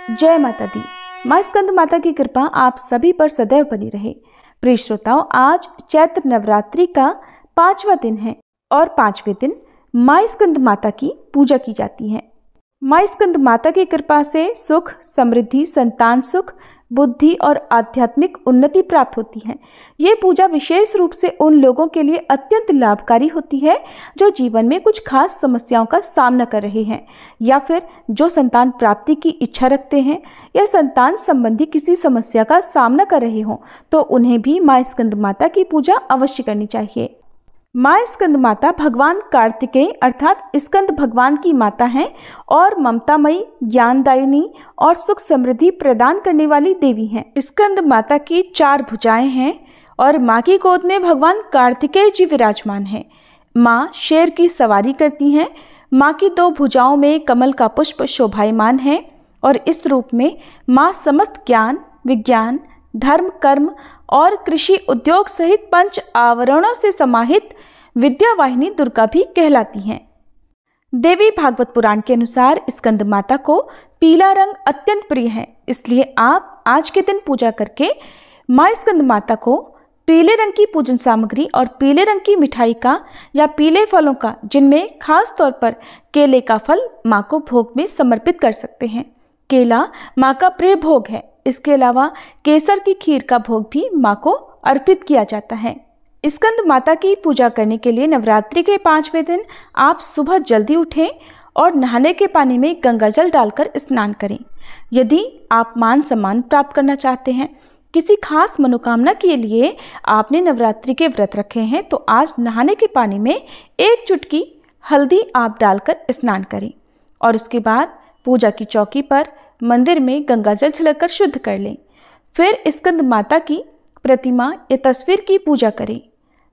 जय माता दी। माँ स्कंद माता की कृपा आप सभी पर सदैव बनी रहे। प्रिय श्रोताओं, आज चैत्र नवरात्रि का 5वां दिन है और 5वें दिन माँ स्कंद माता की पूजा की जाती है। माँ स्कंद माता की कृपा से सुख, समृद्धि, संतान सुख, बुद्धि और आध्यात्मिक उन्नति प्राप्त होती है। ये पूजा विशेष रूप से उन लोगों के लिए अत्यंत लाभकारी होती है जो जीवन में कुछ खास समस्याओं का सामना कर रहे हैं, या फिर जो संतान प्राप्ति की इच्छा रखते हैं या संतान संबंधी किसी समस्या का सामना कर रहे हों, तो उन्हें भी माँ स्कंद माता की पूजा अवश्य करनी चाहिए। माँ स्कंद माता भगवान कार्तिकेय अर्थात स्कंद भगवान की माता हैं और ममतामयी, ज्ञानदायिनी और सुख समृद्धि प्रदान करने वाली देवी हैं। स्कंद माता की 4 भुजाएं हैं और माँ की गोद में भगवान कार्तिकेय जी विराजमान हैं। माँ शेर की सवारी करती हैं। माँ की 2 भुजाओं में कमल का पुष्प शोभायमान है और इस रूप में माँ समस्त ज्ञान, विज्ञान, धर्म, कर्म और कृषि उद्योग सहित 5 आवरणों से समाहित विद्यावाहिनी दुर्गा भी कहलाती हैं। देवी भागवत पुराण के अनुसार स्कंद माता को पीला रंग अत्यंत प्रिय है, इसलिए आप आज के दिन पूजा करके माँ स्कंद माता को पीले रंग की पूजन सामग्री और पीले रंग की मिठाई का या पीले फलों का, जिनमें खास तौर पर केले का फल, माँ को भोग में समर्पित कर सकते हैं। केला माँ का प्रिय भोग है। इसके अलावा केसर की खीर का भोग भी माँ को अर्पित किया जाता है। स्कंद माता की पूजा करने के लिए नवरात्रि के 5वें दिन आप सुबह जल्दी उठें और नहाने के पानी में गंगा जल डालकर स्नान करें। यदि आप मान सम्मान प्राप्त करना चाहते हैं, किसी खास मनोकामना के लिए आपने नवरात्रि के व्रत रखे हैं, तो आज नहाने के पानी में 1 चुटकी हल्दी आप डालकर स्नान करें और उसके बाद पूजा की चौकी पर मंदिर में गंगा जल छिड़ककर शुद्ध कर लें। फिर स्कंद माता की प्रतिमा या तस्वीर की पूजा करें।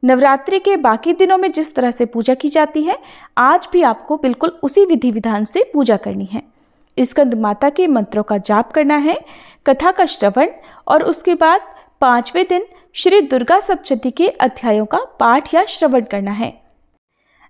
नवरात्रि के बाकी दिनों में जिस तरह से पूजा की जाती है, आज भी आपको बिल्कुल उसी विधि विधान से पूजा करनी है। स्कंद माता के मंत्रों का जाप करना है, कथा का श्रवण और उसके बाद 5वें दिन श्री दुर्गा सप्तशती के अध्यायों का पाठ या श्रवण करना है।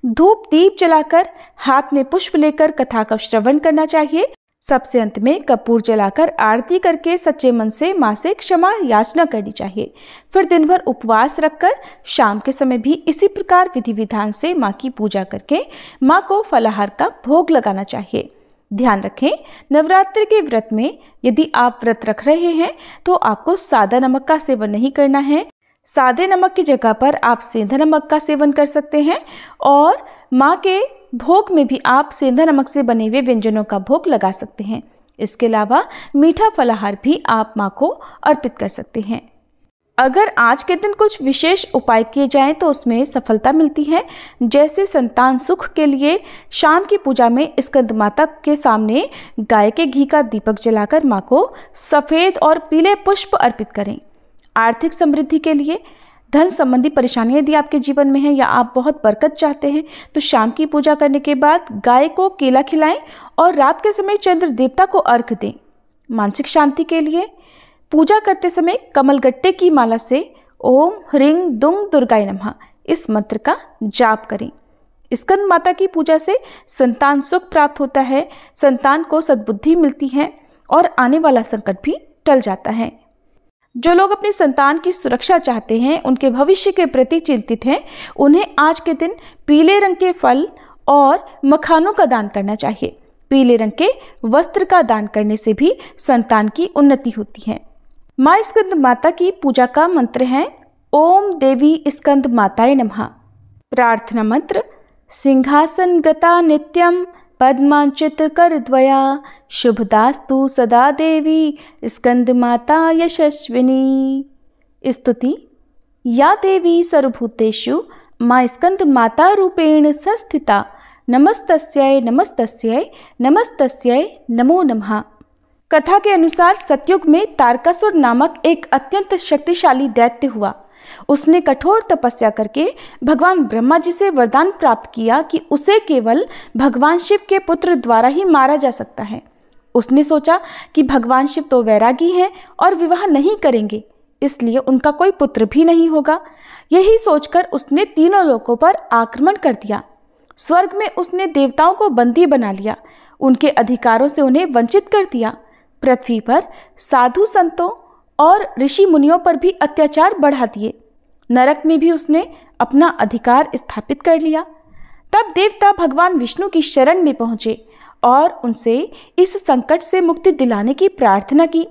धूप दीप जलाकर हाथ में पुष्प लेकर कथा का श्रवण करना चाहिए। सबसे अंत में कपूर जलाकर आरती करके सच्चे मन से माँ से क्षमा याचना करनी चाहिए। फिर दिन भर उपवास रखकर शाम के समय भी इसी प्रकार विधि विधान से माँ की पूजा करके माँ को फलाहार का भोग लगाना चाहिए। ध्यान रखें, नवरात्रि के व्रत में यदि आप व्रत रख रहे हैं तो आपको सादा नमक का सेवन नहीं करना है। सादे नमक की जगह पर आप सेंधा नमक का सेवन कर सकते हैं और माँ के भोग में भी आप सेंधा नमक से बने हुए व्यंजनों का भोग लगा सकते हैं। इसके अलावा मीठा फलाहार भी आप माँ को अर्पित कर सकते हैं। अगर आज के दिन कुछ विशेष उपाय किए जाएं तो उसमें सफलता मिलती है। जैसे संतान सुख के लिए शाम की पूजा में स्कंद माता के सामने गाय के घी का दीपक जलाकर माँ को सफ़ेद और पीले पुष्प अर्पित करें। आर्थिक समृद्धि के लिए, धन संबंधी परेशानियां यदि आपके जीवन में हैं या आप बहुत बरकत चाहते हैं, तो शाम की पूजा करने के बाद गाय को केला खिलाएं और रात के समय चंद्र देवता को अर्घ्य दें। मानसिक शांति के लिए पूजा करते समय कमलगट्टे की माला से ओम ह्रीं दुंग दुर्गाय नमः इस मंत्र का जाप करें। स्कंद माता की पूजा से संतान सुख प्राप्त होता है, संतान को सद्बुद्धि मिलती है और आने वाला संकट भी टल जाता है। जो लोग अपनी संतान की सुरक्षा चाहते हैं, उनके भविष्य के प्रति चिंतित हैं, उन्हें आज के दिन पीले रंग के फल और मखानों का दान करना चाहिए। पीले रंग के वस्त्र का दान करने से भी संतान की उन्नति होती है। माँ स्कंद माता की पूजा का मंत्र है ओम देवी स्कंद माताय नमः। प्रार्थना मंत्र सिंहासन गता नित्यम पद्मांचित कर द्वया शुभदास्तु सदा देवी स्कंद माता यशस्विनी। स्तुति या देवी सर्वभूतेषु माँ स्कंद माता रूपेण संस्थिता नमस्तस्यै नमस्तस्यै नमस्तस्यै नमो नमः। कथा के अनुसार सतयुग में तारकासुर नामक एक अत्यंत शक्तिशाली दैत्य हुआ। उसने कठोर तपस्या करके भगवान ब्रह्मा जी से वरदान प्राप्त किया कि उसे केवल भगवान शिव के पुत्र द्वारा ही मारा जा सकता है। उसने सोचा कि भगवान शिव तो वैरागी हैं और विवाह नहीं करेंगे, इसलिए उनका कोई पुत्र भी नहीं होगा। यही सोचकर उसने तीनों लोकों पर आक्रमण कर दिया। स्वर्ग में उसने देवताओं को बंदी बना लिया, उनके अधिकारों से उन्हें वंचित कर दिया। पृथ्वी पर साधु संतों और ऋषि मुनियों पर भी अत्याचार बढ़ा दिए। नरक में भी उसने अपना अधिकार स्थापित कर लिया। तब देवता भगवान विष्णु की शरण में पहुंचे और उनसे इस संकट से मुक्ति दिलाने की प्रार्थना की।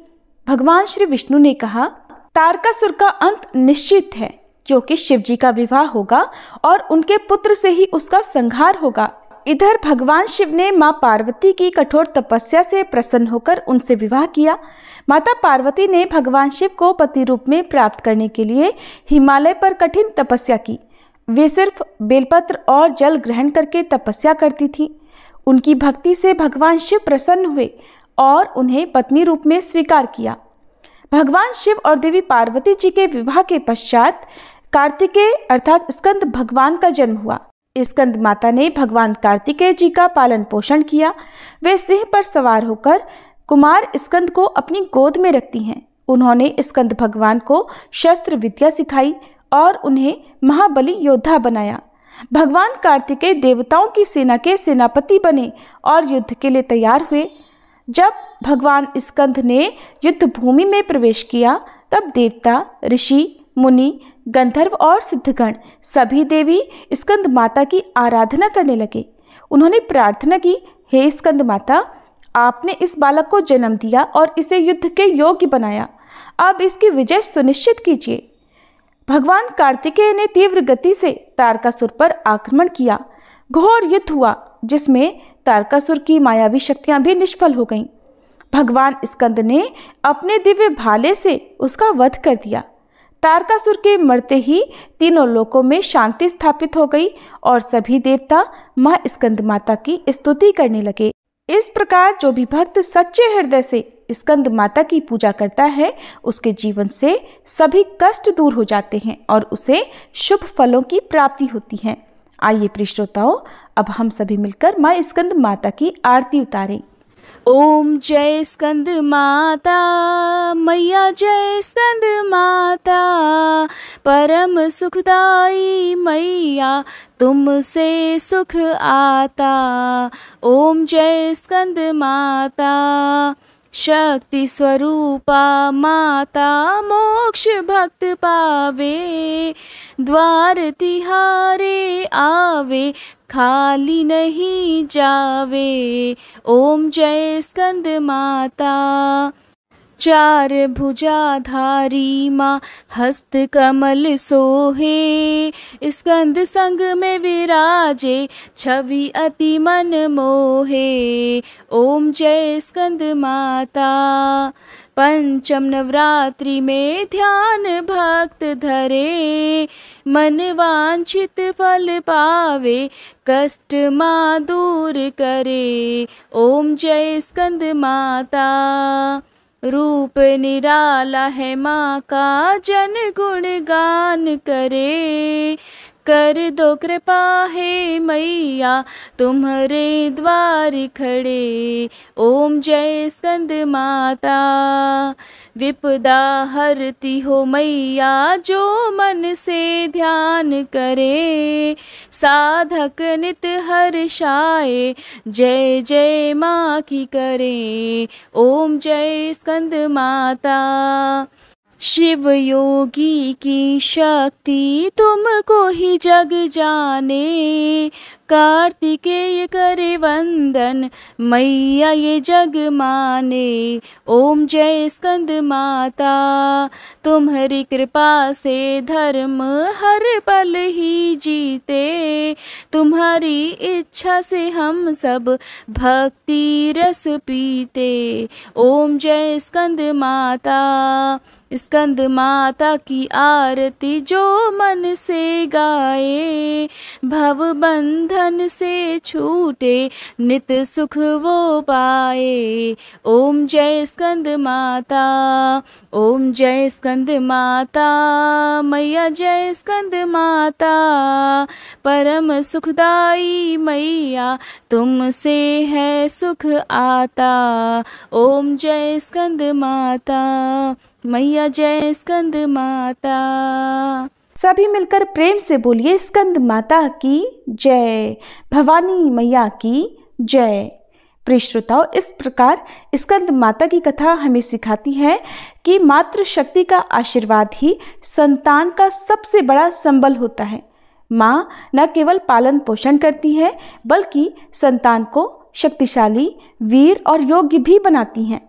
भगवान श्री विष्णु ने कहा, तारकासुर का अंत निश्चित है, क्योंकि शिव जी का विवाह होगा और उनके पुत्र से ही उसका संहार होगा। इधर भगवान शिव ने माँ पार्वती की कठोर तपस्या से प्रसन्न होकर उनसे विवाह किया। माता पार्वती ने भगवान शिव को पति रूप में प्राप्त करने के लिए हिमालय पर कठिन तपस्या की। वे सिर्फ बेलपत्र और जल ग्रहण करके तपस्या करती थीं। उनकी भक्ति से भगवान शिव प्रसन्न हुए और उन्हें पत्नी रूप में स्वीकार किया। भगवान शिव और देवी पार्वती जी के विवाह के पश्चात कार्तिकेय अर्थात स्कंद भगवान का जन्म हुआ। स्कंद माता ने भगवान कार्तिकेय जी का पालन पोषण किया। वे सिंह पर सवार होकर कुमार स्कंद को अपनी गोद में रखती हैं। उन्होंने स्कंद भगवान को शस्त्र विद्या सिखाई और उन्हें महाबली योद्धा बनाया। भगवान कार्तिकेय देवताओं की सेना के सेनापति बने और युद्ध के लिए तैयार हुए। जब भगवान स्कंद ने युद्ध भूमि में प्रवेश किया, तब देवता, ऋषि, मुनि, गंधर्व और सिद्धगण सभी देवी स्कंद माता की आराधना करने लगे। उन्होंने प्रार्थना की, हे स्कंद माता, आपने इस बालक को जन्म दिया और इसे युद्ध के योग्य बनाया। अब इसकी विजय सुनिश्चित कीजिए। भगवान कार्तिकेय ने तीव्र गति से तारकासुर पर आक्रमण किया। घोर युद्ध हुआ, जिसमें तारकासुर की मायावी शक्तियां भी निष्फल हो गईं। भगवान स्कंद ने अपने दिव्य भाले से उसका वध कर दिया। तारकासुर के मरते ही तीनों लोकों में शांति स्थापित हो गई और सभी देवता माँ स्कंद माता की स्तुति करने लगे। इस प्रकार जो भी भक्त सच्चे हृदय से स्कंद माता की पूजा करता है, उसके जीवन से सभी कष्ट दूर हो जाते हैं और उसे शुभ फलों की प्राप्ति होती है। आइए प्रिय श्रोताओं, अब हम सभी मिलकर माँ स्कंद माता की आरती उतारें। ओम जय स्कंद माता मैया, जय स्कंद माता परम सुखदाई मैया, तुमसे सुख आता। ओम जय स्कंद माता शक्ति स्वरूपा माता, मोक्ष भक्त पावे, द्वार तिहारे आवे, खाली नहीं जावे। ओम जय स्कंद माता चार भुजाधारी माँ, हस्त कमल सोहे, स्कंद संग में विराजे, छवि अति मन मोहे। ओम जय स्कंद माता पंचम नवरात्रि में ध्यान भक्त धरे, मन वांछित फल पावे, कष्ट माँ दूर करे। ओम जय स्कंद माता रूप निराला है माँ का, जन गुण गान करे, कर दो कृपा हे मैया, तुम्हारे द्वार खड़े। ओम जय स्कंद माता विपदा हरती हो मैया, जो मन से ध्यान करे, साधक नित हर्षाए, जय जय माँ की करे। ओम जय स्कंद माता शिव योगी की शक्ति तुमको ही जग जाने, कार्तिकेय करे वंदन मैया ये जग माने। ओम जय स्कंद माता तुम्हारी कृपा से धर्म हर पल ही जीते, तुम्हारी इच्छा से हम सब भक्ति रस पीते। ओम जय स्कंद माता स्कंद माता की आरती जो मन से गाए, भव बंधन से छूटे, नित सुख वो पाए। ओम जय स्कंद माता, ओम जय स्कंद माता, मैया जय स्कंद माता, परम सुखदाई मैया, तुमसे है सुख आता। ओम जय स्कंद माता, मैया जय स्कंद माता। सभी मिलकर प्रेम से बोलिए स्कंद माता की जय, भवानी मैया की जय। प्रिय श्रोताओं, इस प्रकार स्कंद माता की कथा हमें सिखाती है कि मातृशक्ति का आशीर्वाद ही संतान का सबसे बड़ा संबल होता है। माँ न केवल पालन पोषण करती है बल्कि संतान को शक्तिशाली, वीर और योग्य भी बनाती हैं।